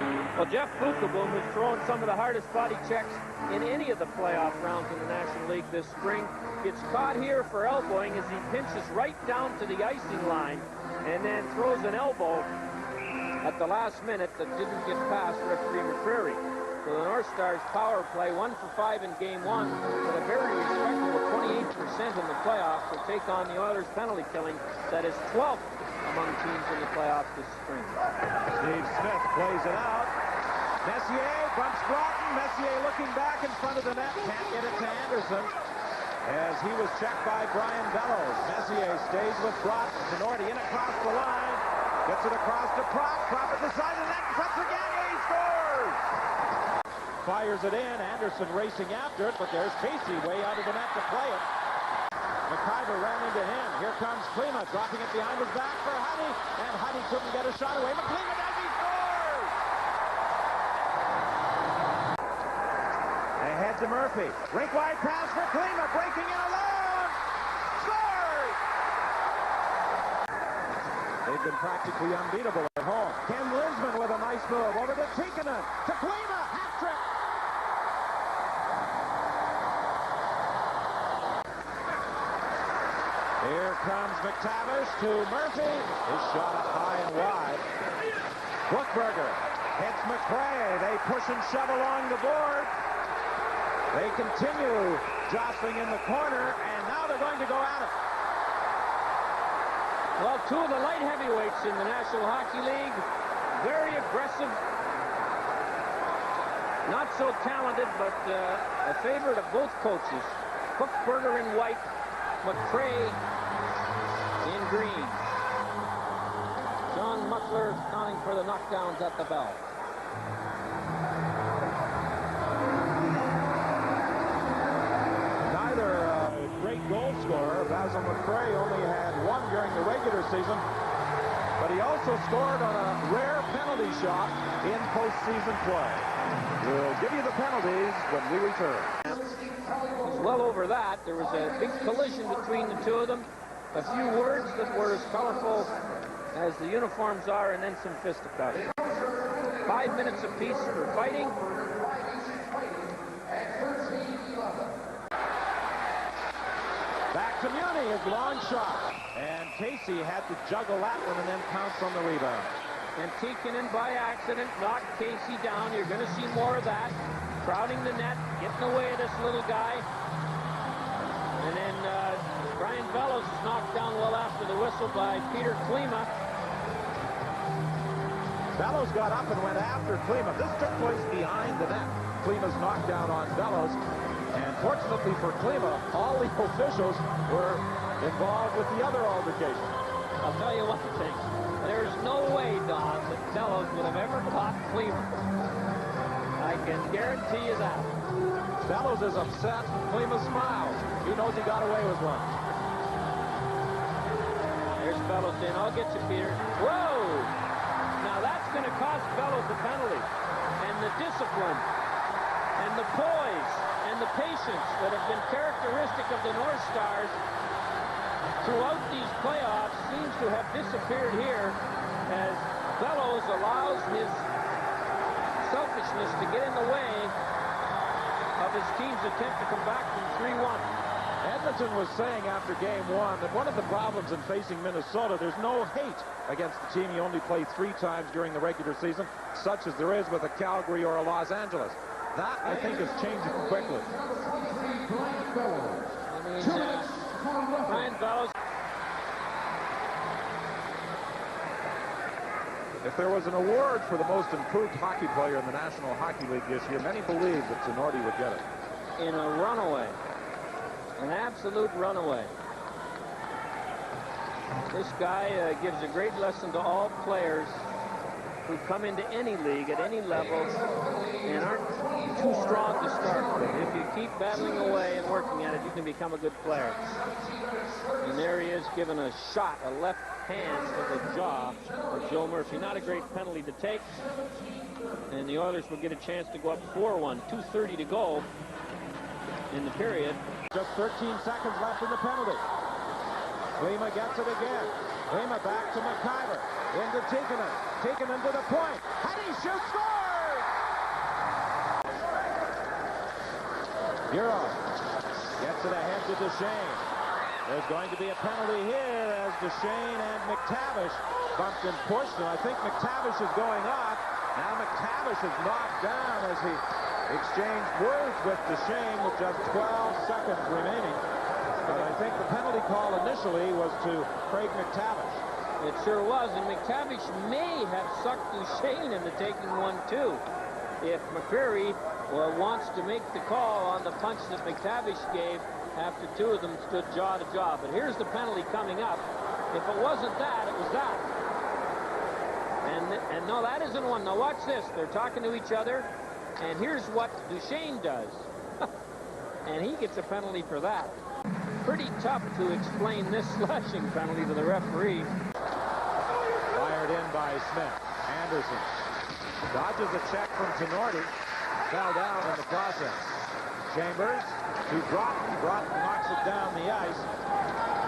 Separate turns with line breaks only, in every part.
Well, Jeff Fukaboom has thrown some of the hardest body checks in any of the playoff rounds in the National League this spring. Gets caught here for elbowing as he pinches right down to the icing line and then throws an elbow at the last minute that didn't get past referee McCreary. So the North Stars power play 1 for 5 in game 1 with a very respectable 28% in the playoffs to take on the Oilers penalty killing that is 12th among teams in the playoffs this spring.
Steve Smith plays it out. Messier bumps Broughton. Messier looking back in front of the net. Can't get it to Anderson as he was checked by Brian Bellows. Messier stays with Broughton. Tenorti in across the line. Gets it across to Prop. Prop at the side of the net. Cuts again. He scores! Fires it in. Anderson racing after it, but there's Casey way out of the net to play it. McIver ran into him. Here comes Klima, dropping it behind his back for Huddy, and Huddy couldn't get a shot away. McKlima does, he scores! Ahead to Murphy. Rink-wide pass for Klima, breaking in alone! Scores! They've been practically unbeatable at home. Ken Lisman with a nice move over to Tikkanen, to Klima, hat-trick! Here comes McTavish to Murphy. His shot up high and wide. Brookberger hits McRae. They push and shove along the board. They continue jostling in the corner, and now they're going to go at it.
Well, two of the light heavyweights in the National Hockey League, very aggressive, not so talented, but a favorite of both coaches. Brookberger in white, McRae in green. John Muckler counting for the knockdowns at the bell.
Neither great goal scorer. Basil McRae only had one during the regular season, but he also scored on a rare penalty shot in postseason play. We'll give you the penalties when we return.
Well over that. There was a big collision between the two of them. A few words that were as colorful as the uniforms are, and then some fisticuffs. 5 minutes apiece for fighting.
Back to Muni, his long shot. And Casey had to juggle that one and then pounce on the rebound.
And Tikkanen by accident knocked Casey down. You're going to see more of that. Crowding the net, getting away of this little guy. And then Brian Bellows is knocked down well after the whistle by Peter Klima.
Bellows got up and went after Klima. This took place behind the net. Klima's knockdown on Bellows. And fortunately for Klima, all the officials were involved with the other altercation.
I'll tell you one thing. There's no way, Don, that Bellows would have ever caught Klima. I can guarantee you that.
Bellows is upset. Klima smiles. He knows he got away with one.
There's Bellows saying, "I'll get you, Peter." Whoa! Now that's going to cost Bellows the penalty. And the discipline and the poise and the patience that have been characteristic of the North Stars throughout these playoffs seems to have disappeared here as Bellows allows his selfishness to get in the way of his team's attempt to come back from 3-1.
Edmonton was saying after game 1 that one of the problems in facing Minnesota, there's no hate against the team you only play 3 times during the regular season, such as there is with a Calgary or a Los Angeles. That, I think, is changing quickly.
Brian Bellows.
If there was an award for the most improved hockey player in the National Hockey League this year, many believe that Tenorti would get it.
In a runaway. An absolute runaway. This guy gives a great lesson to all players who come into any league at any level and aren't too strong to start with. If you keep battling away and working at it, you can become a good player. And there he is given a shot, a left hand to the jaw of Joe Murphy. Not a great penalty to take. And the Oilers will get a chance to go up 4-1. 2:30 to go in the period.
Just 13 seconds left in the penalty. Lima gets it again. Lima back to McIver. Into Tikkanen. Tikkanen to the point. Heady shoot, scores! Bureau gets it ahead to Duchesne. There's going to be a penalty here as Duchesne and McTavish bumped and pushed, and I think McTavish is going off. Now McTavish is knocked down as he exchanged words with Duchesne with just 12 seconds remaining. But I think the penalty call initially was to Craig McTavish.
It sure was, and McTavish may have sucked Duchesne into taking one, too. If McCreary wants to make the call on the punch that McTavish gave after two of them stood jaw to jaw. But here's the penalty coming up. If it wasn't that, it was that. And no, that isn't one. Now watch this. They're talking to each other, and here's what Duchesne does. And he gets a penalty for that. Pretty tough to explain this slashing penalty to the referee.
Fired in by Smith. Anderson dodges a check from Tenorti. Fell down in the process. Chambers to Broughton. Broughton knocks it down the ice.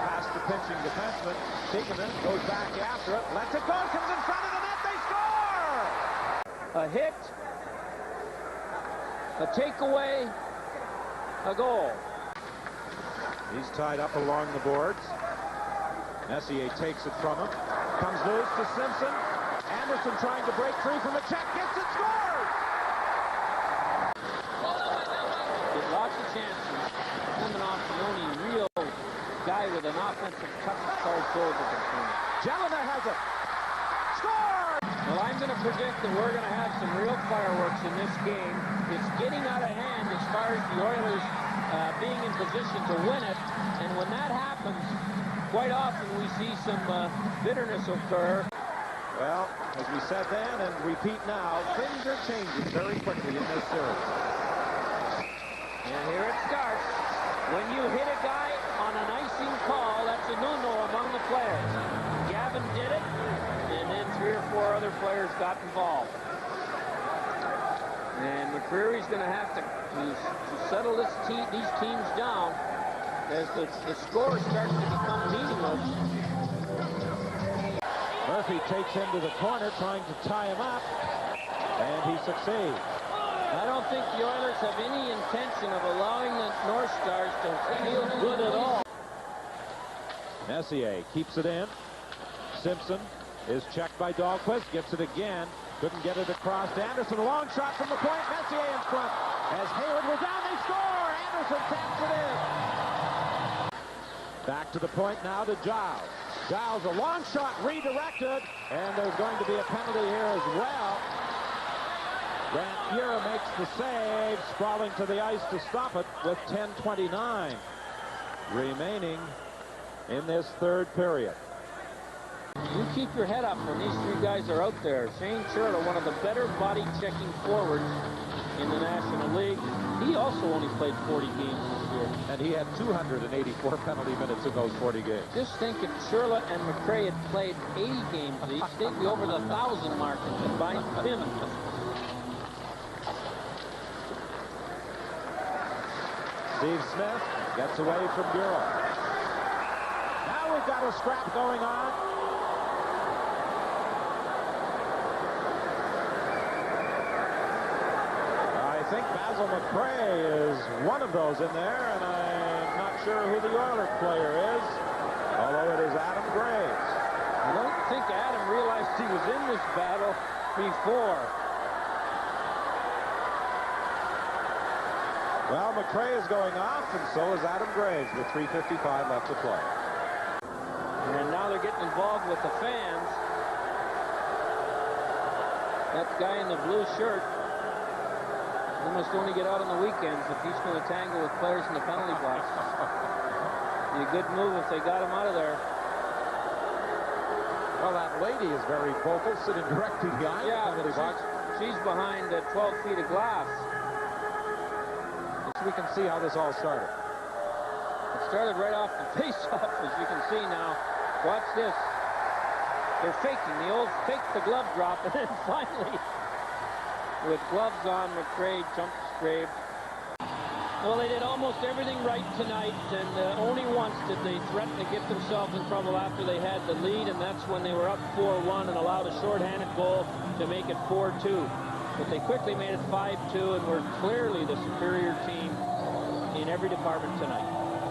Past the pinching defenseman. Tikkanen goes back after it. Lets it go. Comes in front of the net. They score!
A hit. A takeaway. A goal.
He's tied up along the boards. Messier takes it from him. Comes loose to Simpson. Anderson trying to break free from a check. Gets it, scores!
Get lots of chances. Coming off the only real guy with an offensive touch called goal to the team.
Jelena has it. Score!
Well, I'm going to predict that we're going to have some real fireworks in this game. It's getting out of hand as far as the Oilers being in position to win it, and when that happens, quite often we see some bitterness occur.
Well, as we said then and repeat now, things are changing very quickly in this series.
And here it starts. When you hit a guy on an icing call, that's a no-no among the players. Gavin did it, and then 3 or 4 other players got involved. And McCreary's going to have to settle these teams down as the score starts to become meaningless.
Murphy takes him to the corner, trying to tie him up, and he succeeds.
I don't think the Oilers have any intention of allowing the North Stars to feel good at all.
Messier keeps it in. Simpson is checked by Dahlquist, gets it again. Couldn't get it across to Anderson. A long shot from the point. Messier in front. As Hayward was down, they score! Anderson taps it in. Back to the point now to Giles. Giles, a long shot redirected, and there's going to be a penalty here as well. Grant Fuhrer makes the save, sprawling to the ice to stop it with 10:29 remaining in this third period.
You keep your head up when these 3 guys are out there. Shane Churla, one of the better body-checking forwards in the National League. He also only played 40 games this year.
And he had 284 penalty minutes in those 40 games.
Just think if Churla and McCray had played 80 games each, they'd be over the 1,000 mark in combined minutes.
Steve Smith gets away from Bureau. Now we've got a scrap going on. I think Basil McCray is one of those in there, and I'm not sure who the Oilers player is, although it is Adam Graves.
I don't think Adam realized he was in this battle before.
Well, McCray is going off, and so is Adam Graves with 3:55 left to play.
And now they're getting involved with the fans. That guy in the blue shirt, he must only get out on the weekends if he's going to tangle with players in the penalty box. Be a good move if they got him out of there.
Well, that lady is very vocal, sitting directly behind the penalty box.
She's behind 12 feet of glass.
We can see how this all started.
It started right off the face-off, as you can see now. Watch this. They're faking the old fake the glove drop, and then finally, with gloves on, McCray jumps Graves. Well, they did almost everything right tonight, and only once did they threaten to get themselves in trouble after they had the lead, and that's when they were up 4-1 and allowed a shorthanded goal to make it 4-2. But they quickly made it 5-2 and were clearly the superior team in every department tonight.